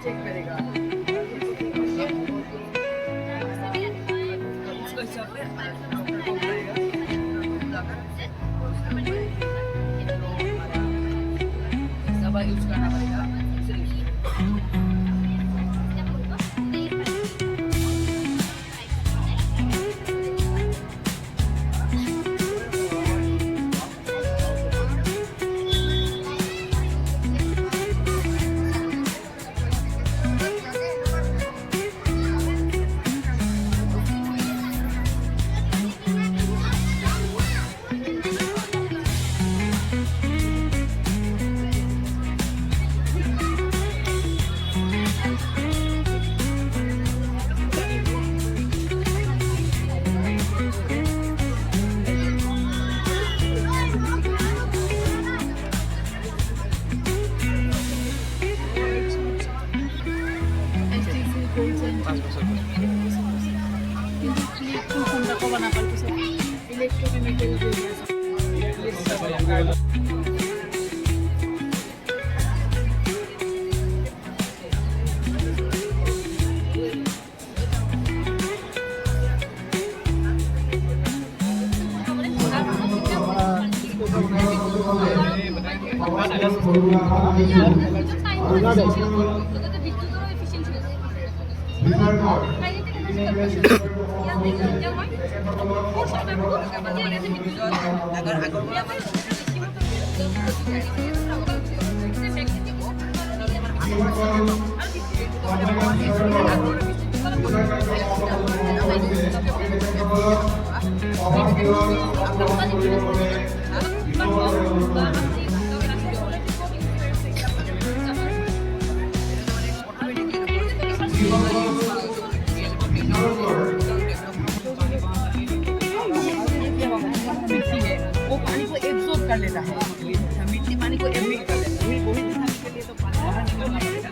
Check करेगा उसको हिसाब से डॉक्टर को बुलाएगा दवा यूज करना पड़ेगा। वो पानी को एब्जॉर्ब कर लेता है, मिट्टी पानी को एब्जॉर्ब कर लेता है। वो ही दिखाने के लिए तो पानी बाहर निकलना पड़ेगा।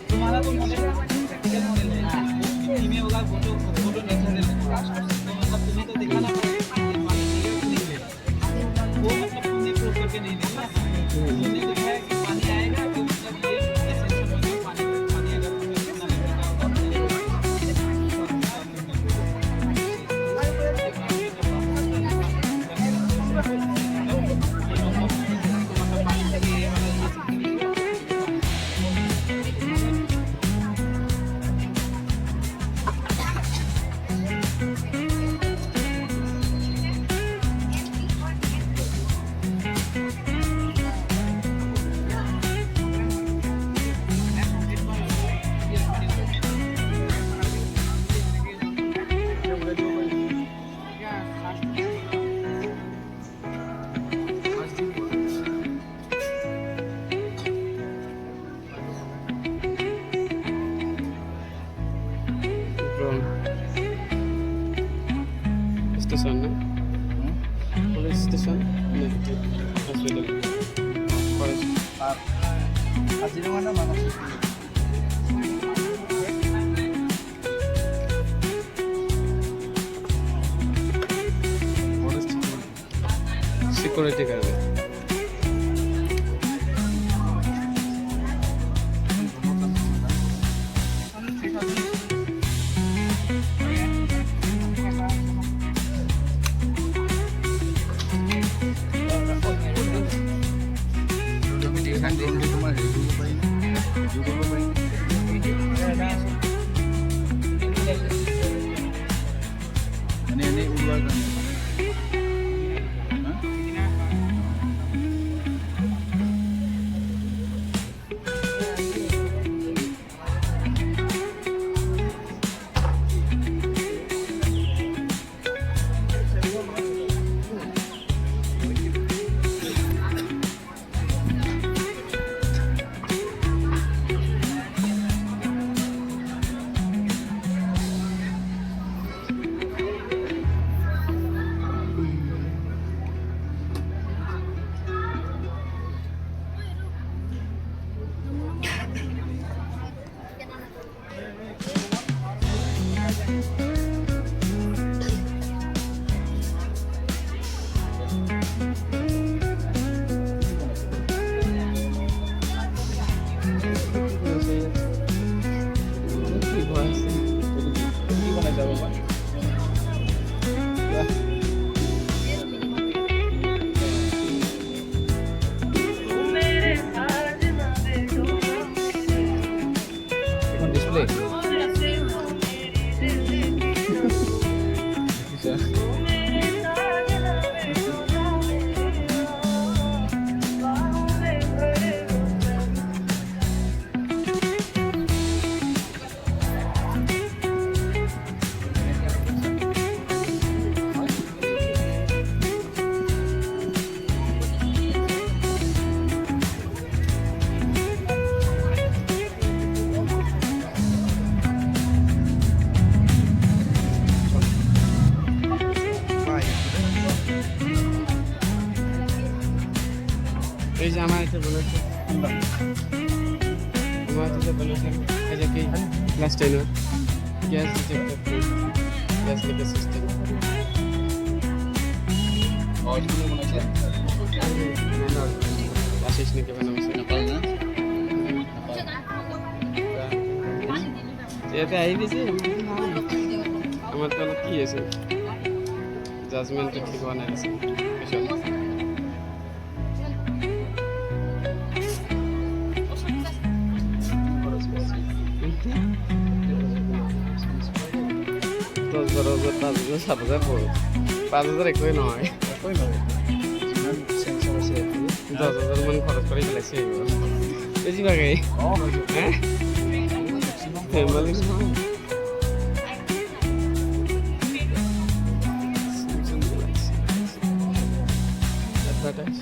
तुम्हारा तो मॉडल प्रैक्टिकल मॉडल है, इमेज होगा फोटो फोटो नेचुरल है, तो मतलब तुम्हें तो दिखाना पड़ेगा कि पानी नहीं है, वो मतलब तुमने प्रूव करके नहीं दिखा, तुमने दिखाया कि पानी आएगा तो मतलब ये एसेंशियल है, पानी अगर कितना station na? Police station? Hospital. Forest. Kajirangan naman. Security कर दे ini ular kan. Display. Bisa. এই যে আমার এটা বলেছে আমার এটা বলেছে এই যে কি class 10 gas detector gas leakage system Oh, itu mana sih? Ashish নাকি বানাবো Nepal na? এতে আই দিছি আমার তো কি আছে জাজমেন্ট ঠিক বানাই আছে এসব দশ বারো হাজার 5,000 7,000 পড়ে 5,000 একই নয় Koi na? Sensor sa ito. 10,000 মান খরচ করে ফেলেছে বেশিরভাগে Oh, হ্যাঁ ফ্যামিলি অ্যাডভার্টাইজ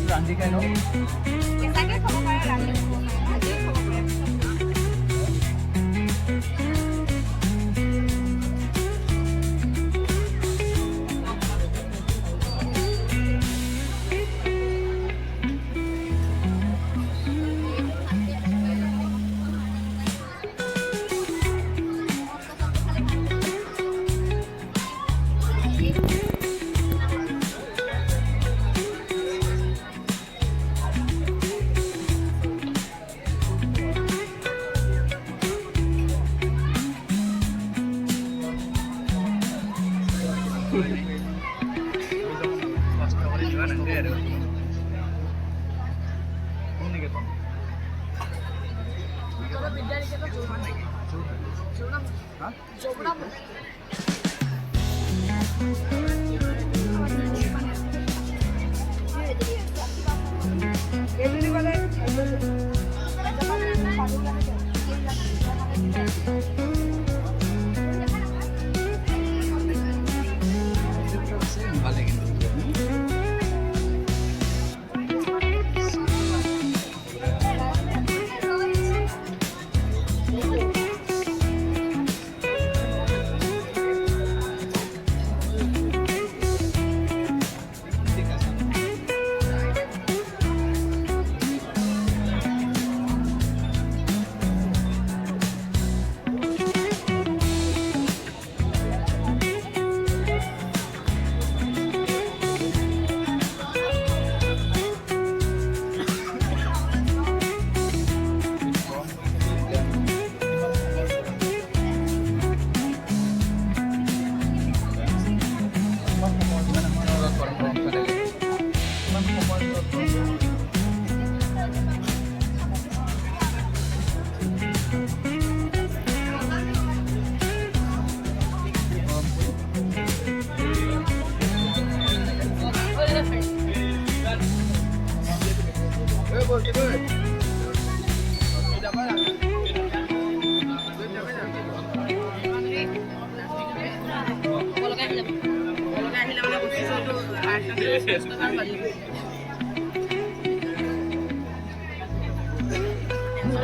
ৰান্ধি খাই ন কেঁচাকে খাব পাৰে, ৰান্ধি খাব পাৰে, ভাজিও খাব পাৰে। কষ্ট কৰি যোৱা নাযায় আৰু কোনদিকে কম হা ভালে কিন্তু টেনচন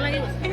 লাগি গৈছে।